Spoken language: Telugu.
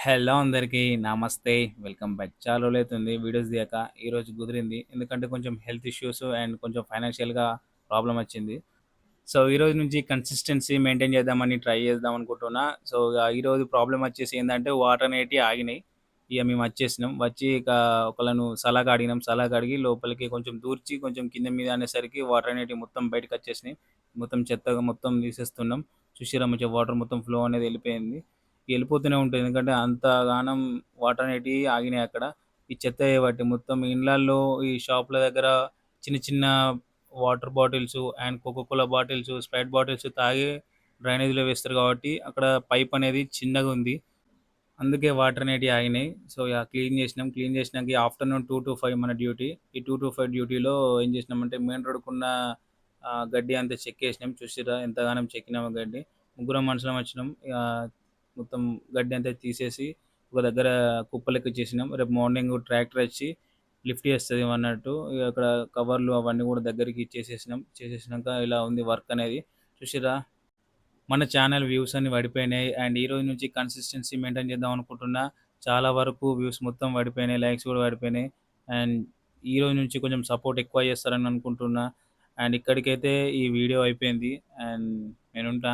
హలో అందరికీ నమస్తే. Welcome back. చాలా రోజులైతుంది వీడియోస్ తీయక. ఈరోజు కుదిరింది. ఎందుకంటే కొంచెం హెల్త్ ఇష్యూస్ అండ్ కొంచెం ఫైనాన్షియల్‌గా ప్రాబ్లమ్ వచ్చింది. సో, ఈరోజు నుంచి కన్సిస్టెన్సీ మెయింటైన్ చేద్దామని ట్రై చేద్దాం అనుకుంటున్నా. సో, ఈరోజు ప్రాబ్లమ్ వచ్చేసి ఏందంటే వాటర్ అనేటివి ఆగినాయి. ఇక మేము వచ్చేసినాం. వచ్చి ఇక ఒకళ్ళను సలహా అడిగినాం. సలహా అడిగి లోపలికి కొంచెం దూర్చి కొంచెం కింద మీద అనేసరికి వాటర్ అనేటివి మొత్తం బయటకొచ్చేసినాయి. మొత్తం చెత్తగా మొత్తం తీసేస్తున్నాం. చూసిర్రా మంచిగా వాటర్ మొత్తం ఫ్లో అనేది వెళ్ళిపోయింది. వెళ్ళిపోతూనే ఉంటది. ఎందుకంటే అంతగానం వాటర్ అనేటివి ఆగినాయి అక్కడ. ఈ చెత్త చేయబట్టి మొత్తం ఇండ్లల్లో, ఈ షాపుల దగ్గర చిన్న చిన్న water bottles and Coca Cola bottles, Sprite bottles తాగి డ్రైనేజ్‌లో వేస్తారు కాబట్టి అక్కడ పైప్ అనేది చిన్నగుంది. అందుకే వాటర్ అనేటివి ఆగినాయి. సో, క్లీన్ చేసినాం. క్లీన్ చేసినాక ఈ ఆఫ్టర్‌నూన్ 2-5 మన డ్యూటీ. ఈ 2-5 డ్యూటీలో ఏం చేసినామంటే మెయిన్ రోడ్‌కున్న గడ్డి అంతా చెక్కేసినాం. చూసిర్రా ఎంతగానం చెక్కినామో గడ్డి. ముగ్గురం మనుషులం వచ్చినాం. మొత్తం గడ్డి అంతా తీసేసి ఒక దగ్గర కుప్పలెక్కిచ్చేసినాం. రేపు మార్నింగ్ ట్రాక్టర్ వచ్చి లిఫ్ట్ చేస్తది అన్నట్టు. ఇగ అక్కడ కవర్లు అవన్నీ కూడా దగ్గరికి ఇచ్చేసేసినాం. చేసేసినాక ఇలా ఉంది వర్క్ అనేది. చూసిర్రా మన ఛానల్ వ్యూస్ అన్ని పడిపోయినాయి. అండ్ ఈరోజు నుంచి కన్సిస్టెన్సీ మెయింటైన్ చేద్దాం అనుకుంటున్నా. చాలా వరకు వ్యూస్ మొత్తం పడిపోయినాయి. లైక్స్ కూడా పడిపోయినాయి. అండ్ ఈరోజు నుంచి కొంచెం సపోర్ట్ ఎక్కువ చేస్తారని అనుకుంటున్నా. అండ్ ఇక్కడికైతే ఈ వీడియో అయిపోయింది. అండ్ నేనుంటా.